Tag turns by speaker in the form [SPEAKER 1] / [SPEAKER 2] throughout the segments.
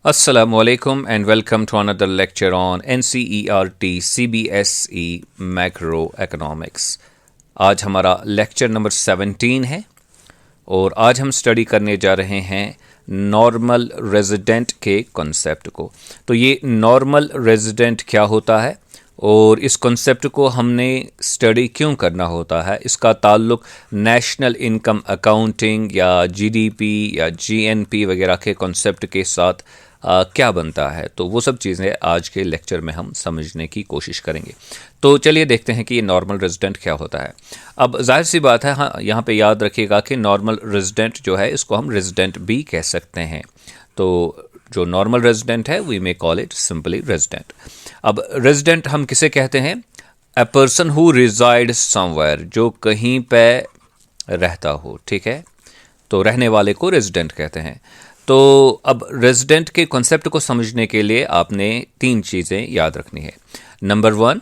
[SPEAKER 1] Assalamualaikum and welcome to another lecture on NCERT CBSE Macroeconomics। आज हमारा lecture number 17 है और आज हम स्टडी करने जा रहे हैं नॉर्मल रेजिडेंट के कॉन्सेप्ट को। तो ये नॉर्मल रेजिडेंट क्या होता है और इस कॉन्सेप्ट को हमने स्टडी क्यों करना होता है, इसका ताल्लुक नेशनल इनकम अकाउंटिंग या जीडीपी या जीएनपी वगैरह के कॉन्सेप्ट के साथ क्या बनता है, तो वो सब चीज़ें आज के लेक्चर में हम समझने की कोशिश करेंगे। तो चलिए देखते हैं कि ये नॉर्मल रेजिडेंट क्या होता है। अब जाहिर सी बात है, हाँ, यहाँ पे याद रखिएगा कि नॉर्मल रेजिडेंट जो है इसको हम रेजिडेंट भी कह सकते हैं। तो जो नॉर्मल रेजिडेंट है we may call it simply resident. अब रेजिडेंट हम किसे कहते हैं? A person who reside somewhere, जो कहीं पे रहता हो, ठीक है, तो रहने वाले को रेजिडेंट कहते हैं। तो अब रेजिडेंट के कॉन्सेप्ट को समझने के लिए आपने तीन चीज़ें याद रखनी है। नंबर वन,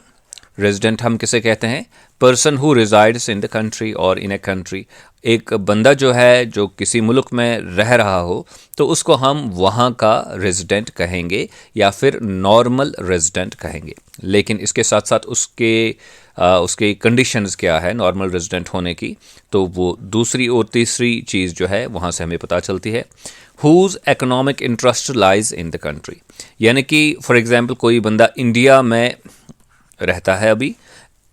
[SPEAKER 1] रेजिडेंट हम किसे कहते हैं? Person who resides in the country और इन ए कंट्री। एक बंदा जो है जो किसी मुल्क में रह रहा हो तो उसको हम वहाँ का रेजिडेंट कहेंगे या फिर नॉर्मल रेजिडेंट कहेंगे। लेकिन इसके साथ साथ उसके कंडीशंस क्या है नॉर्मल रेजिडेंट होने की, तो वो दूसरी और तीसरी चीज़ जो है वहाँ से हमें पता चलती है। Whose economic interest lies in the country, यानी कि फॉर एग्जांपल कोई बंदा इंडिया में रहता है अभी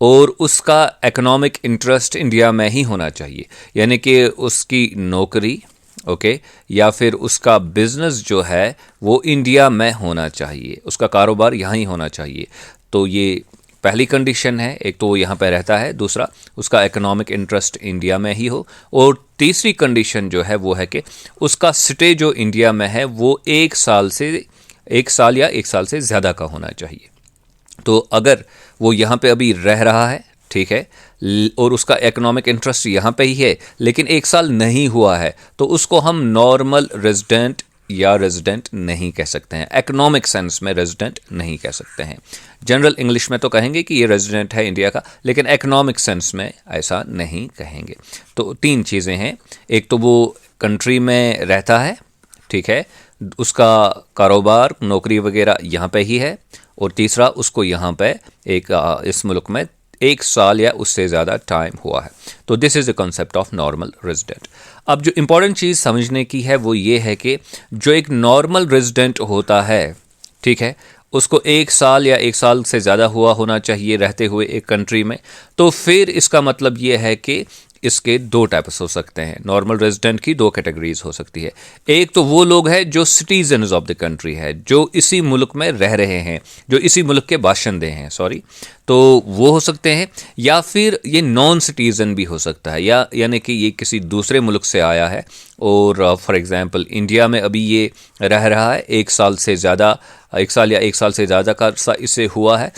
[SPEAKER 1] और उसका इकोनॉमिक इंटरेस्ट इंडिया में ही होना चाहिए, यानी कि उसकी नौकरी ओके या फिर उसका बिजनेस जो है वो इंडिया में होना चाहिए, उसका कारोबार यहाँ ही होना चाहिए। तो ये पहली कंडीशन है, एक तो वो यहाँ पे रहता है, दूसरा उसका इकोनॉमिक इंटरेस्ट इंडिया में ही हो, और तीसरी कंडीशन जो है वो है कि उसका स्टे जो इंडिया में है वो एक साल या एक साल से ज़्यादा का होना चाहिए। तो अगर वो यहाँ पे अभी रह रहा है, ठीक है, और उसका इकोनॉमिक इंटरेस्ट यहाँ पे ही है लेकिन एक साल नहीं हुआ है, तो उसको हम नॉर्मल रेजिडेंट या रेजिडेंट नहीं कह सकते हैं। इकोनॉमिक सेंस में रेजिडेंट नहीं कह सकते हैं। जनरल इंग्लिश में तो कहेंगे कि ये रेजिडेंट है इंडिया का, लेकिन इकोनॉमिक सेंस में ऐसा नहीं कहेंगे। तो तीन चीज़ें हैं, एक तो वो कंट्री में रहता है, ठीक है, उसका कारोबार नौकरी वगैरह यहाँ पे ही है, और तीसरा उसको यहाँ पे इस मुल्क में एक साल या उससे ज़्यादा टाइम हुआ है। तो this is the concept of normal resident. अब जो इम्पॉर्टेंट चीज़ समझने की है वो ये है कि जो एक नॉर्मल रेजिडेंट होता है, ठीक है, उसको एक साल या एक साल से ज़्यादा हुआ होना चाहिए रहते हुए एक कंट्री में। तो फिर इसका मतलब ये है कि इसके दो टाइप्स हो सकते हैं। नॉर्मल रेजिडेंट की दो कैटेगरीज हो सकती है। एक तो वो लोग हैं जो सिटीजन्स ऑफ द कंट्री है, जो इसी मुल्क में रह रहे हैं, जो इसी मुल्क के बाशिंदे हैं, तो वो हो सकते हैं, या फिर ये नॉन सिटीज़न भी हो सकता है, यानी कि ये किसी दूसरे मुल्क से आया है और फॉर एग्जांपल इंडिया में अभी ये रह रहा है, एक साल या एक साल से ज़्यादा का अर्सा इसे हुआ है,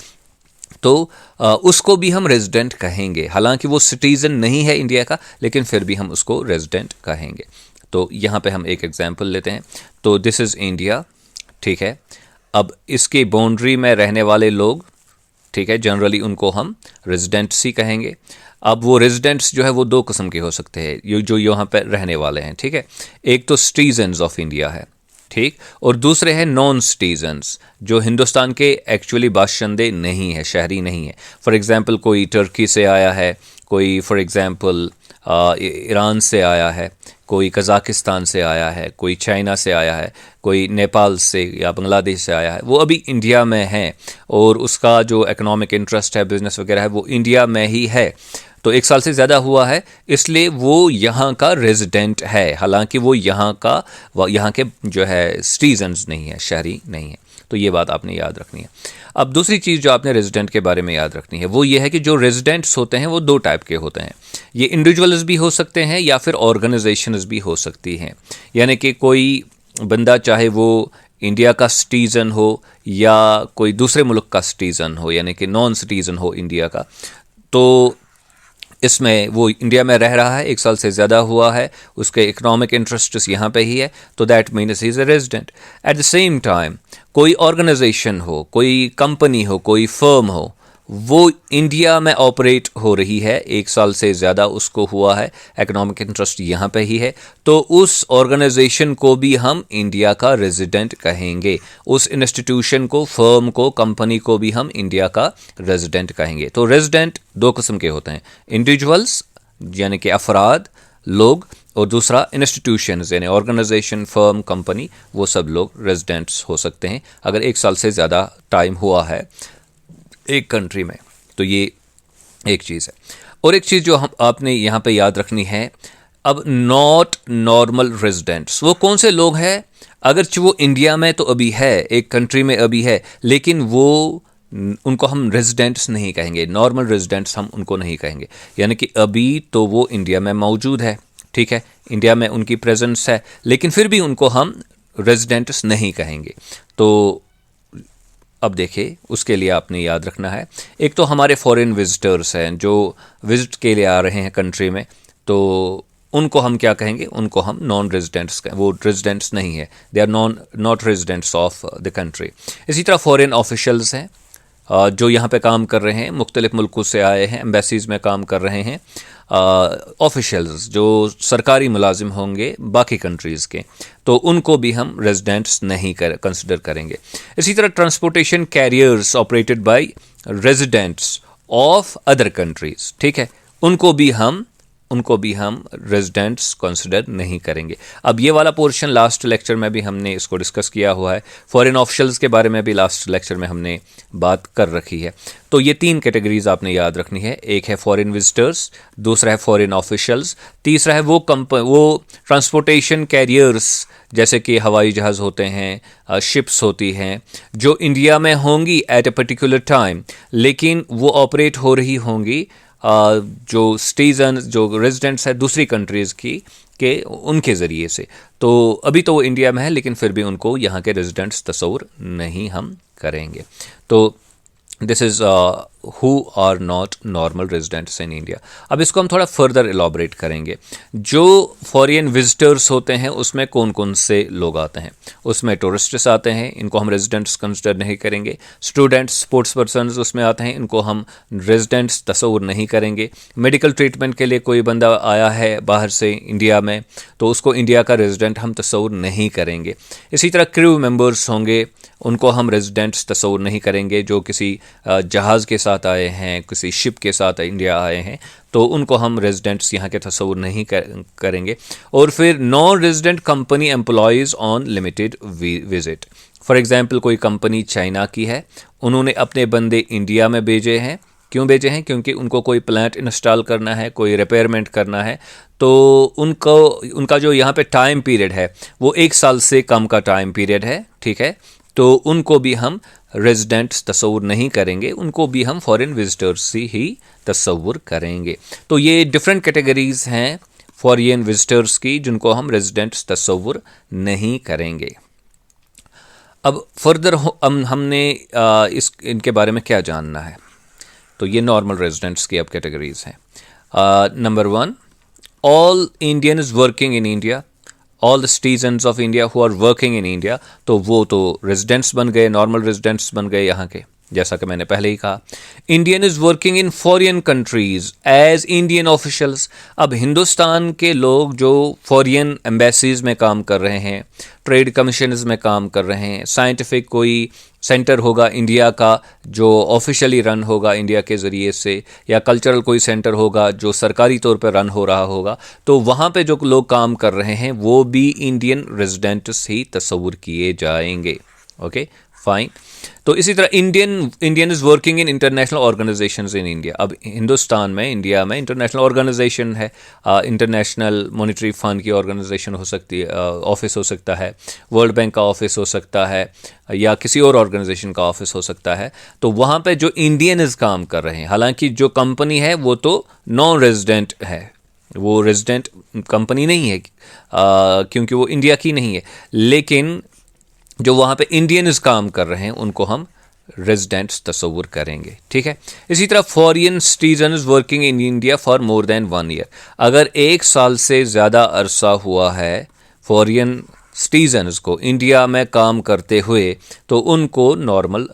[SPEAKER 1] तो उसको भी हम रेजिडेंट कहेंगे। हालांकि वो सिटीज़न नहीं है इंडिया का, लेकिन फिर भी हम उसको रेजिडेंट कहेंगे। तो यहाँ पे हम एक एग्जांपल लेते हैं। तो दिस इज़ इंडिया, ठीक है। अब इसके बाउंड्री में रहने वाले लोग, ठीक है, जनरली उनको हम रेजिडेंट्स ही कहेंगे। अब वो रेजिडेंट्स जो है वो दो किस्म के हो सकते हैं जो यहाँ पे रहने वाले हैं, ठीक है। एक तो सिटीजन्स ऑफ इंडिया है, ठीक, और दूसरे हैं नॉन सिटीजन्स, जो हिंदुस्तान के एक्चुअली बाशिंदे नहीं है, शहरी नहीं है। फॉर एग्जांपल कोई टर्की से आया है, कोई फॉर एग्जांपल ईरान से आया है, कोई कज़ाकिस्तान से आया है, कोई चाइना से आया है, कोई नेपाल से या बांग्लादेश से आया है, वो अभी इंडिया में है और उसका जो इकोनॉमिक इंटरेस्ट है, बिजनेस वगैरह है, वो इंडिया में ही है। तो एक साल से ज़्यादा हुआ है, इसलिए वो यहाँ का रेजिडेंट है, हालांकि वो यहाँ के जो है सिटीजन्स नहीं है, शहरी नहीं है। तो ये बात आपने याद रखनी है। अब दूसरी चीज़ जो आपने रेजिडेंट के बारे में याद रखनी है वो ये है कि जो रेजिडेंट्स होते हैं वो दो टाइप के होते हैं। ये इंडिविजुअल्स भी हो सकते हैं या फिर ऑर्गेनाइजेशंस भी हो सकती हैं। यानी कि कोई बंदा चाहे वो इंडिया का सिटीज़न हो या कोई दूसरे मुल्क का सिटीज़न हो, यानी कि नॉन सिटीज़न हो इंडिया का, तो इसमें वो इंडिया में रह रहा है, एक साल से ज़्यादा हुआ है, उसके इकोनॉमिक इंटरेस्ट यहाँ पे ही है, तो that means he is a resident. At the same time कोई ऑर्गेनाइजेशन हो, कोई कंपनी हो, कोई फर्म हो, वो इंडिया में ऑपरेट हो रही है, 1 साल से ज़्यादा उसको हुआ है, इकोनॉमिक इंटरेस्ट यहाँ पे ही है, तो उस ऑर्गेनाइजेशन को भी हम इंडिया का रेजिडेंट कहेंगे। उस इंस्टीट्यूशन को, फर्म को, कंपनी को भी हम इंडिया का रेजिडेंट कहेंगे। तो रेजिडेंट 2 किस्म के होते हैं, इंडिविजुअल्स यानी कि अफराद, लोग, और दूसरा इंस्टीट्यूशंस यानी ऑर्गेनाइजेशन, फर्म, कंपनी, वो सब लोग रेजिडेंट्स हो सकते हैं अगर 1 साल से ज़्यादा टाइम हुआ है एक कंट्री में। तो ये एक चीज़ है। और एक चीज़ जो हम आपने यहाँ पे याद रखनी है, अब नॉट नॉर्मल रेजिडेंट्स वो कौन से लोग हैं? अगर वो इंडिया में तो अभी है, एक कंट्री में अभी है, लेकिन वो उनको हम रेजिडेंट्स नहीं कहेंगे, नॉर्मल रेजिडेंट्स हम उनको नहीं कहेंगे। यानी कि अभी तो वो इंडिया में मौजूद है, ठीक है, इंडिया में उनकी प्रेजेंस है, लेकिन फिर भी उनको हम रेजिडेंट्स नहीं कहेंगे। तो अब देखिए, उसके लिए आपने याद रखना है, एक तो हमारे फॉरेन विजिटर्स हैं जो विजिट के लिए आ रहे हैं कंट्री में, तो उनको हम क्या कहेंगे? उनको हम नॉन रेजिडेंट्स, वो रेजिडेंट्स नहीं है, they are not residents of the country. इसी तरह फॉरेन ऑफिशियल्स हैं जो यहाँ पे काम कर रहे हैं, मुख्तलिफ मुल्कों से आए हैं, एम्बेसीज में काम कर रहे हैं, ऑफिशियल्स जो सरकारी मुलाजिम होंगे बाकी कंट्रीज़ के, तो उनको भी हम रेजिडेंट्स नहीं कंसिडर करेंगे। इसी तरह transportation carriers operated by residents of other countries, ठीक है, उनको भी हम रेजिडेंट्स कंसिडर नहीं करेंगे। अब ये वाला पोर्शन लास्ट लेक्चर में भी हमने इसको डिस्कस किया हुआ है, फॉरेन ऑफिशियल्स के बारे में भी लास्ट लेक्चर में हमने बात कर रखी है। तो ये 3 कैटेगरीज आपने याद रखनी है, एक है फॉरेन विजिटर्स, दूसरा है फॉरेन ऑफिशियल्स, तीसरा है वो ट्रांसपोर्टेशन कैरियर्स जैसे कि हवाई जहाज़ होते हैं, शिप्स होती हैं, जो इंडिया में होंगी एट ए पर्टिकुलर टाइम, लेकिन वो ऑपरेट हो रही होंगी जो सिटीजन, जो रेजिडेंट्स है दूसरी कंट्रीज़ की के उनके ज़रिए से। तो अभी तो वो इंडिया में है, लेकिन फिर भी उनको यहाँ के रेजिडेंट्स तस्वुर नहीं हम करेंगे। तो this is who are not normal residents in India. अब इसको हम थोड़ा फर्दर एलॉबरेट करेंगे। जो फॉरेन विजिटर्स होते हैं उसमें कौन कौन से लोग आते हैं? उसमें टूरिस्ट्स आते हैं, इनको हम रेजिडेंट्स कंसिडर नहीं करेंगे। स्टूडेंट्स, स्पोर्ट्स पर्सनस उसमें आते हैं, इनको हम रेजिडेंट्स तस्वुर नहीं करेंगे। मेडिकल ट्रीटमेंट के लिए कोई बंदा आया है बाहर से इंडिया में, तो उसको इंडिया का रेजिडेंट हम तस्वुर नहीं करेंगे। इसी तरह क्रू मेंबर्स होंगे, उनको हम रेजिडेंट्स तस्वुर नहीं करेंगे। जो किसी जहाज़ के साथ आए हैं, किसी शिप के साथ इंडिया आए हैं, तो उनको हम रेजिडेंट्स यहाँ के तस्वुर नहीं करेंगे। और फिर non resident company employees on limited visit. For example कोई कंपनी चाइना की है, उन्होंने अपने बंदे इंडिया में भेजे हैं। क्यों भेजे हैं? क्योंकि उनको कोई प्लांट इंस्टॉल करना है, कोई रिपेयरमेंट करना है, तो उनका जो यहाँ पे टाइम पीरियड है वो 1 साल से कम का टाइम पीरियड है, ठीक है। तो उनको भी हम रेजिडेंट्स तस्वुर नहीं करेंगे, उनको भी हम फॉरेन विजिटर्स ही तस्वुर करेंगे। तो ये डिफरेंट कैटेगरीज हैं फॉरेन विजिटर्स की, जिनको हम रेजिडेंट्स तस्वुर नहीं करेंगे। अब फर्दर हमने इनके बारे में क्या जानना है? तो ये नॉर्मल रेजिडेंट्स की अब कैटेगरीज हैं। Number 1, all Indians working in India, all the citizens of India who are working in India, तो वो तो रेजिडेंट्स बन गए, नॉर्मल रेजिडेंट्स बन गए यहाँ के, जैसा कि मैंने पहले ही कहा। Indian is working in foreign countries as Indian officials. अब हिंदुस्तान के लोग जो फॉरेन एम्बेसीज में काम कर रहे हैं, ट्रेड कमीशंस में काम कर रहे हैं, साइंटिफिक कोई सेंटर होगा इंडिया का जो ऑफिशियली रन होगा इंडिया के ज़रिए से, या कल्चरल कोई सेंटर होगा जो सरकारी तौर पर रन हो रहा होगा, तो वहाँ पे जो लोग काम कर रहे हैं वो भी इंडियन रेजिडेंट्स ही तस्वुर किए जाएंगे। Okay, fine. तो इसी तरह Indian is working in international organisations in India. अब हिंदुस्तान में, इंडिया में इंटरनेशनल ऑर्गेनाइजेशन है, इंटरनेशनल मॉनेटरी फंड की ऑर्गेनाइजेशन हो सकती है, ऑफिस हो सकता है, वर्ल्ड बैंक का ऑफिस हो सकता है, या किसी और ऑर्गेनाइजेशन का ऑफिस हो सकता है। तो वहाँ पे जो इंडियंस काम कर रहे हैं, हालांकि जो कंपनी है वो तो नॉन रेजिडेंट है, वो रेजिडेंट कंपनी नहीं है क्योंकि वो इंडिया की नहीं है, लेकिन जो वहाँ पे इंडियंस काम कर रहे हैं उनको हम रेजिडेंट्स तस्वुर करेंगे, ठीक है। इसी तरह foreign citizens working in India for more then 1 year. अगर 1 साल से ज़्यादा अरसा हुआ है फॉरेन सिटीजन्स को इंडिया में काम करते हुए, तो उनको नॉर्मल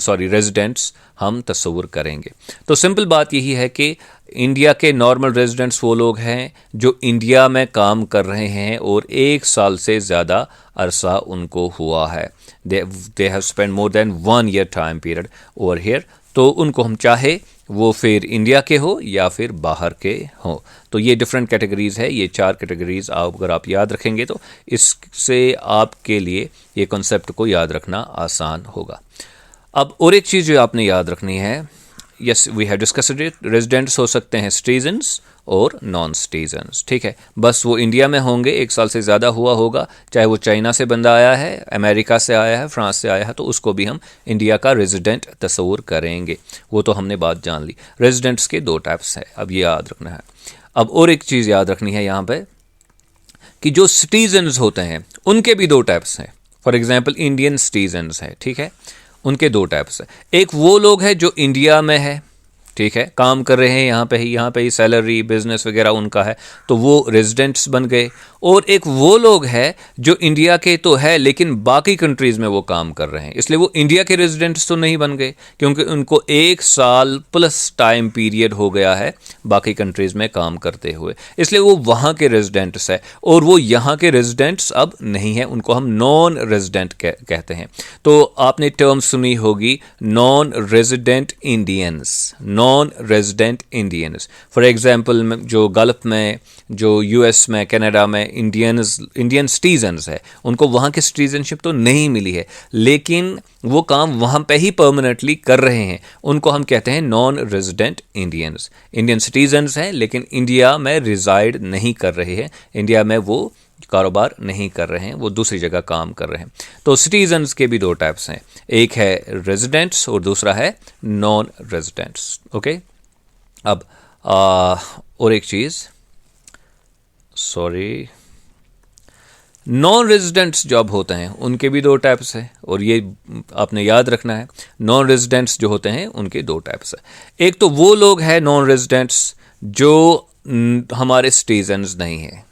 [SPEAKER 1] रेजिडेंट्स हम तस्वुर करेंगे। तो सिंपल बात यही है कि इंडिया के नॉर्मल रेजिडेंट्स वो लोग हैं जो इंडिया में काम कर रहे हैं और 1 साल से ज़्यादा अरसा उनको हुआ है, they have spend more than 1 year time period over here. तो उनको हम चाहे वो फिर इंडिया के हो या फिर बाहर के हो। तो ये डिफरेंट कैटेगरीज़ है, ये 4 कैटेगरीज़ अगर आप याद रखेंगे तो इससे आपके लिए ये कॉन्सेप्ट को याद रखना आसान होगा। अब और एक चीज़ जो आपने याद रखनी है, yes we have discussed it, residents हो सकते हैं सिटीजन्स और नॉन सिटीजन्स, ठीक है। बस वो इंडिया में होंगे, 1 साल से ज़्यादा हुआ होगा, चाहे वो चाइना से बंदा आया है, अमेरिका से आया है, फ्रांस से आया है, तो उसको भी हम इंडिया का रेजिडेंट तस्वुर करेंगे। वो तो हमने बात जान ली। रेजिडेंट्स के 2 टाइप्स हैं, अब ये याद रखना है। अब और एक चीज़ याद रखनी है यहाँ पे कि जो सिटीजन्स होते हैं उनके भी 2 टाइप्स हैं। फॉर एग्जाम्पल इंडियन सिटीजन्स हैं, ठीक है, उनके 2 टाइप्स हैं। एक वो लोग हैं जो इंडिया में है, ठीक है, काम कर रहे हैं यहाँ पे ही सैलरी बिजनेस वगैरह उनका है, तो वो रेजिडेंट्स बन गए। और एक वो लोग हैं जो इंडिया के तो है लेकिन बाकी कंट्रीज़ में वो काम कर रहे हैं, इसलिए वो इंडिया के रेजिडेंट्स तो नहीं बन गए क्योंकि उनको 1 साल प्लस टाइम पीरियड हो गया है बाकी कंट्रीज़ में काम करते हुए, इसलिए वो वहाँ के रेजिडेंट्स है और वो यहाँ के रेजिडेंट्स अब नहीं है, उनको हम नॉन रेजिडेंट कहते हैं। तो आपने टर्म सुनी होगी non resident Indians, non resident Indians. For example जो गल्फ में, जो यूएस में, कनाडा में इंडियन सिटीजन्स है, उनको वहाँ की सिटीजनशिप तो नहीं मिली है लेकिन वो काम वहाँ पे ही परमानेंटली कर रहे हैं, उनको हम कहते हैं non resident Indians. Indian citizens हैं लेकिन इंडिया में रिजाइड नहीं कर रहे हैं, इंडिया में वो कारोबार नहीं कर रहे हैं, वो दूसरी जगह काम कर रहे हैं। तो सिटीजन्स के भी 2 टाइप्स हैं, एक है रेजिडेंट्स और दूसरा है नॉन रेजिडेंट्स। ओके, अब और एक चीज़, सॉरी, नॉन रेजिडेंट्स जॉब होते हैं उनके भी 2 टाइप्स हैं और ये आपने याद रखना है। नॉन रेजिडेंट्स जो होते हैं उनके 2 टाइप्स हैं। एक तो वो लोग हैं नॉन रेजिडेंट्स जो हमारे सिटीजन्स नहीं हैं,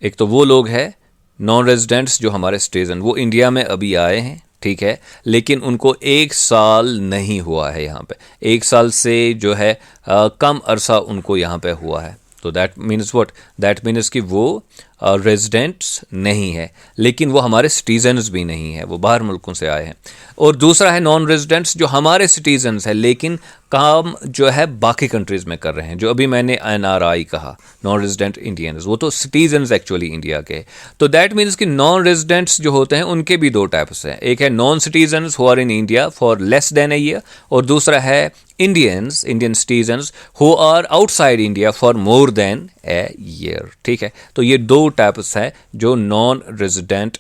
[SPEAKER 1] एक तो वो लोग हैं नॉन रेजिडेंट्स जो हमारे सिटीजन, वो इंडिया में अभी आए हैं, ठीक है, लेकिन उनको 1 साल नहीं हुआ है यहाँ पे, 1 साल से जो है कम अरसा उनको यहाँ पे हुआ है। तो that means what, that means कि वो रेजिडेंट्स नहीं है लेकिन वो हमारे सिटीजन्स भी नहीं है, वो बाहर मुल्कों से आए हैं। और दूसरा है नॉन रेजिडेंट्स जो हमारे सिटीजन्स है लेकिन काम जो है बाकी कंट्रीज़ में कर रहे हैं, जो अभी मैंने NRI कहा, नॉन रेजिडेंट इंडियंस, वो तो सिटीजन्स एक्चुअली इंडिया के। तो दैट मीन्स कि नॉन रेजिडेंट्स जो होते हैं उनके भी 2 टाइप्स हैं, एक है non citizens who are in India for less than a year और दूसरा है Indian citizens who are outside India for more than a year, ठीक है। तो ये 2 टाइप्स हैं जो नॉन रेजिडेंट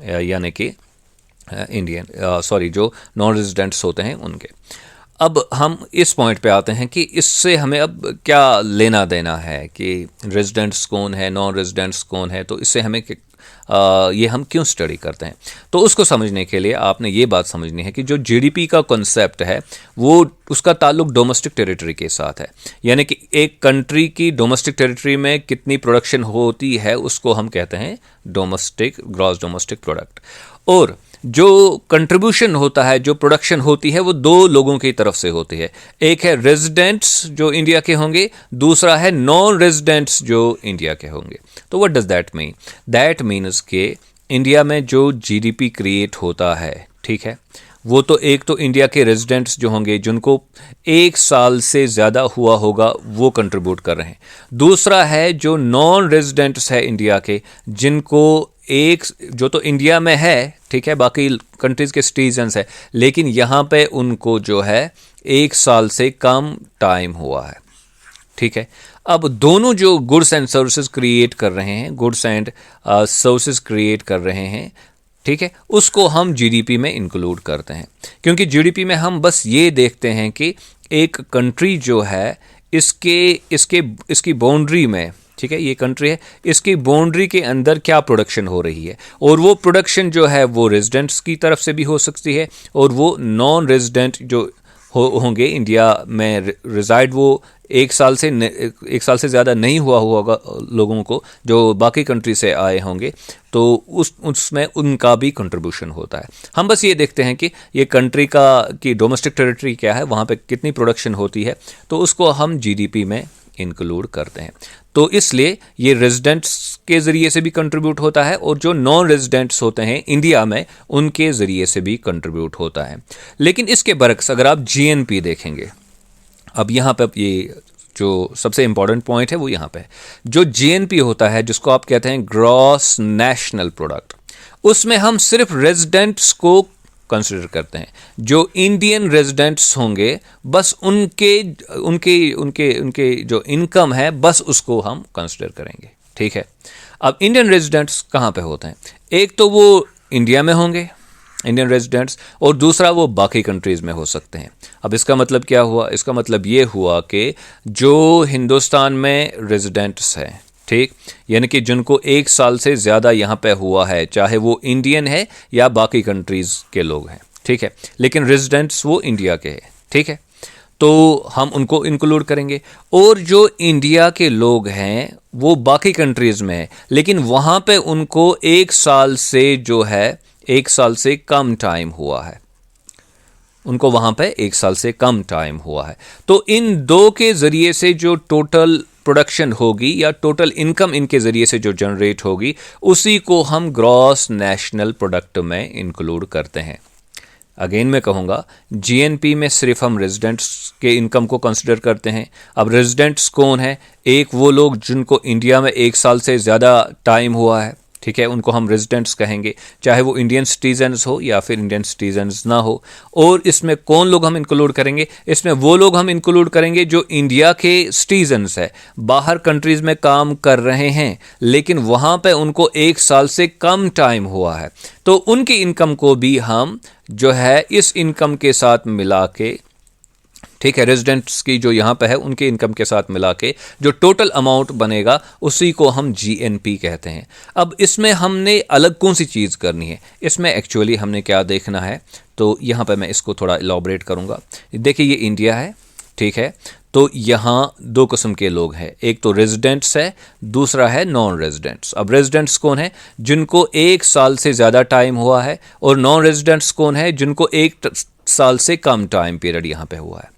[SPEAKER 1] यानी कि जो नॉन रेजिडेंट्स होते हैं उनके। अब हम इस पॉइंट पे आते हैं कि इससे हमें अब क्या लेना देना है कि रेजिडेंट्स कौन है, नॉन रेजिडेंट्स कौन है, तो इससे हमें ये हम क्यों स्टडी करते हैं। तो उसको समझने के लिए आपने ये बात समझनी है कि जो जीडीपी का कॉन्सेप्ट है वो उसका ताल्लुक डोमेस्टिक टेरिटरी के साथ है, यानी कि एक कंट्री की डोमेस्टिक टेरिटरी में कितनी प्रोडक्शन होती है उसको हम कहते हैं ग्रॉस डोमेस्टिक प्रोडक्ट। और जो कंट्रीब्यूशन होता है, जो प्रोडक्शन होती है, वो 2 लोगों की तरफ से होती है, एक है रेजिडेंट्स जो इंडिया के होंगे, दूसरा है नॉन रेजिडेंट्स जो इंडिया के होंगे। तो what does that mean, that means के इंडिया में जो जीडीपी क्रिएट होता है, ठीक है, वो तो एक तो इंडिया के रेजिडेंट्स जो होंगे जिनको 1 साल से ज़्यादा हुआ होगा वो कंट्रीब्यूट कर रहे हैं, दूसरा है जो नॉन रेजिडेंट्स है इंडिया के, जिनको जो तो इंडिया में है, ठीक है, बाकी कंट्रीज़ के सिटीजन्स है, लेकिन यहाँ पे उनको जो है 1 साल से कम टाइम हुआ है, ठीक है। अब दोनों जो गुड्स एंड सर्विसेज क्रिएट कर रहे हैं, गुड्स एंड सर्विसेज क्रिएट कर रहे हैं, ठीक है, उसको हम जीडीपी में इंक्लूड करते हैं, क्योंकि जीडीपी में हम बस ये देखते हैं कि एक कंट्री जो है इसकी बाउंड्री में, ठीक है, ये कंट्री है, इसकी बाउंड्री के अंदर क्या प्रोडक्शन हो रही है, और वो प्रोडक्शन जो है वो रेजिडेंट्स की तरफ से भी हो सकती है और वो नॉन रेजिडेंट जो होंगे इंडिया में रिजाइड, वो एक साल से ज़्यादा नहीं हुआ होगा लोगों को जो बाकी कंट्री से आए होंगे, तो उसमें उनका भी कंट्रीब्यूशन होता है। हम बस ये देखते हैं कि ये कंट्री की डोमेस्टिक टेरिटरी क्या है, वहाँ पे कितनी प्रोडक्शन होती है, तो उसको हम जीडीपी में इंक्लूड करते हैं। तो इसलिए ये रेजिडेंट्स के ज़रिए से भी कंट्रीब्यूट होता है और जो नॉन रेजिडेंट्स होते हैं इंडिया में उनके ज़रिए से भी कंट्रीब्यूट होता है। लेकिन इसके बरक्स अगर आप जीएनपी देखेंगे, अब यहाँ पे ये जो सबसे इम्पॉर्टेंट पॉइंट है वो यहाँ पे है। जो जीएनपी होता है, जिसको आप कहते हैं ग्रॉस नेशनल प्रोडक्ट, उसमें हम सिर्फ रेजिडेंट्स को कंसिडर करते हैं। जो इंडियन रेजिडेंट्स होंगे बस उनके उनके उनके उनके जो इनकम है बस उसको हम कंसिडर करेंगे, ठीक है। अब इंडियन रेजिडेंट्स कहाँ पे होते हैं? एक तो वो इंडिया में होंगे इंडियन रेजिडेंट्स, और दूसरा वो बाकी कंट्रीज़ में हो सकते हैं। अब इसका मतलब क्या हुआ? इसका मतलब ये हुआ कि जो हिंदुस्तान में रेजिडेंट्स हैं, ठीक, यानी कि जिनको एक साल से ज़्यादा यहाँ पे हुआ है, चाहे वो इंडियन है या बाकी कंट्रीज़ के लोग हैं, ठीक है, लेकिन रेजिडेंट्स वो इंडिया के हैं, ठीक है, तो हम उनको इंक्लूड करेंगे। और जो इंडिया के लोग हैं वो बाकी कंट्रीज़ में है, लेकिन वहाँ पे उनको एक साल से जो है एक साल से कम टाइम हुआ है, उनको वहाँ पे एक साल से कम टाइम हुआ है, तो इन दो के ज़रिए से जो टोटल प्रोडक्शन होगी या टोटल इनकम इनके ज़रिए से जो जनरेट होगी, उसी को हम ग्रॉस नेशनल प्रोडक्ट में इंक्लूड करते हैं। अगेन मैं कहूँगा, जीएनपी में सिर्फ हम रेजिडेंट्स के इनकम को कंसिडर करते हैं। अब रेजिडेंट्स कौन है? एक वो लोग जिनको इंडिया में एक साल से ज़्यादा टाइम हुआ है, ठीक है, उनको हम रेजिडेंट्स कहेंगे, चाहे वो इंडियन सिटीजन्स हो या फिर इंडियन सिटीजन्स ना हो। और इसमें कौन लोग हम इंक्लूड करेंगे? इसमें वो लोग हम इंक्लूड करेंगे जो इंडिया के सिटीजन्स है, बाहर कंट्रीज़ में काम कर रहे हैं, लेकिन वहाँ पे उनको एक साल से कम टाइम हुआ है, तो उनकी इनकम को भी हम जो है इस इनकम के साथ मिला के, ठीक है, रेजिडेंट्स की जो यहाँ पे है उनके इनकम के साथ मिला के जो टोटल अमाउंट बनेगा उसी को हम जीएनपी कहते हैं। अब इसमें हमने अलग कौन सी चीज़ करनी है? इसमें एक्चुअली हमने क्या देखना है, तो यहाँ पे मैं इसको थोड़ा इलॉबरेट करूँगा। देखिए ये इंडिया है, ठीक है, तो यहाँ दो किस्म के लोग हैं, एक तो रेजिडेंट्स है, दूसरा है नॉन रेजिडेंट्स। अब रेजिडेंट्स कौन है? जिनको एक साल से ज़्यादा टाइम हुआ है, और नॉन रेजिडेंट्स कौन है? जिनको एक साल से कम टाइम पीरियड यहाँ पे हुआ है।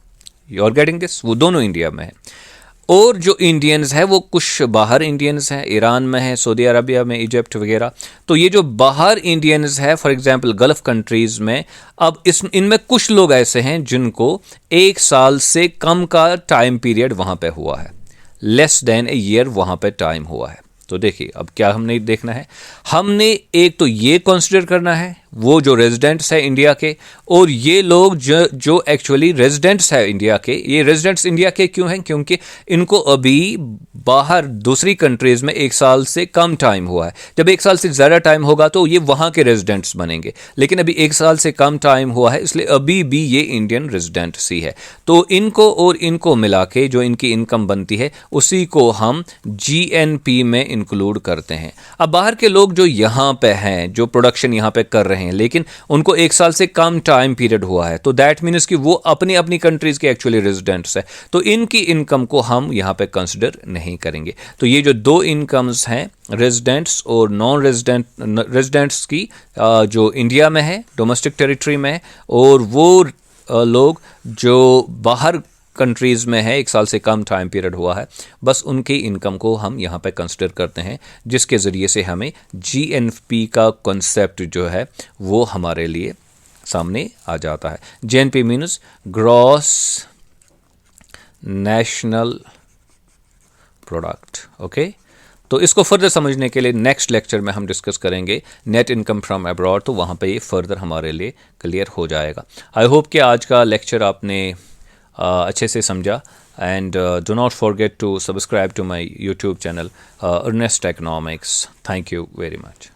[SPEAKER 1] You are getting this? वो दोनों इंडिया में है। और जो इंडियनस है वो कुछ बाहर इंडियंस हैं, ईरान में है, सऊदी अरबिया में, इजिप्ट वगैरह। तो ये जो बाहर इंडियंस है, फॉर एग्जांपल गल्फ़ कंट्रीज़ में, अब इनमें कुछ लोग ऐसे हैं जिनको एक साल से कम का टाइम पीरियड वहाँ पे हुआ है, लेस देन ए ईयर वहाँ पे टाइम हुआ है। तो देखिए अब क्या हमने देखना है, हमने एक तो ये कंसिडर करना है वो जो रेजिडेंट्स है इंडिया के, और ये लोग जो एक्चुअली रेजिडेंट्स है इंडिया के। ये रेजिडेंट्स इंडिया के क्यों हैं? क्योंकि इनको अभी बाहर दूसरी कंट्रीज़ में एक साल से कम टाइम हुआ है। जब एक साल से ज़्यादा टाइम होगा तो ये वहाँ के रेजिडेंट्स बनेंगे, लेकिन अभी एक साल से कम टाइम हुआ है, इसलिए अभी भी ये इंडियन रेजिडेंट्स ही है। तो इनको और इनको मिला के जो इनकी इनकम बनती है उसी को हम जीएनपी में इंक्लूड करते हैं। अब बाहर के लोग जो यहाँ पे हैं, जो प्रोडक्शन यहाँ पे कर रहे हैं, लेकिन उनको एक साल से कम टाइम पीरियड हुआ है, तो दैट मीन्स कि वो अपनी अपनी कंट्रीज के एक्चुअली रेजिडेंट्स है, तो इनकी इनकम को हम यहाँ पे कंसिडर नहीं करेंगे। तो ये जो दो इनकम्स हैं, रेजिडेंट्स और नॉन रेजिडेंट्स की, जो इंडिया में है, डोमेस्टिक टेरिटरी में है, और वो लोग जो बाहर कंट्रीज़ में है, एक साल से कम टाइम पीरियड हुआ है, बस उनकी इनकम को हम यहाँ पे कंसिडर करते हैं, जिसके ज़रिए से हमें जीएनपी का कॉन्सेप्ट जो है वो हमारे लिए सामने आ जाता है। GNP means gross national product. Okay, तो इसको फर्दर समझने के लिए नेक्स्ट लेक्चर में हम डिस्कस करेंगे नेट इनकम फ्रॉम अब्रॉड, तो वहाँ पे ये फर्दर हमारे लिए क्लियर हो जाएगा। आई होप कि आज का लेक्चर आपने अच्छे से समझा, and do not forget to subscribe to my YouTube channel Earnest Economics. Thank you very much.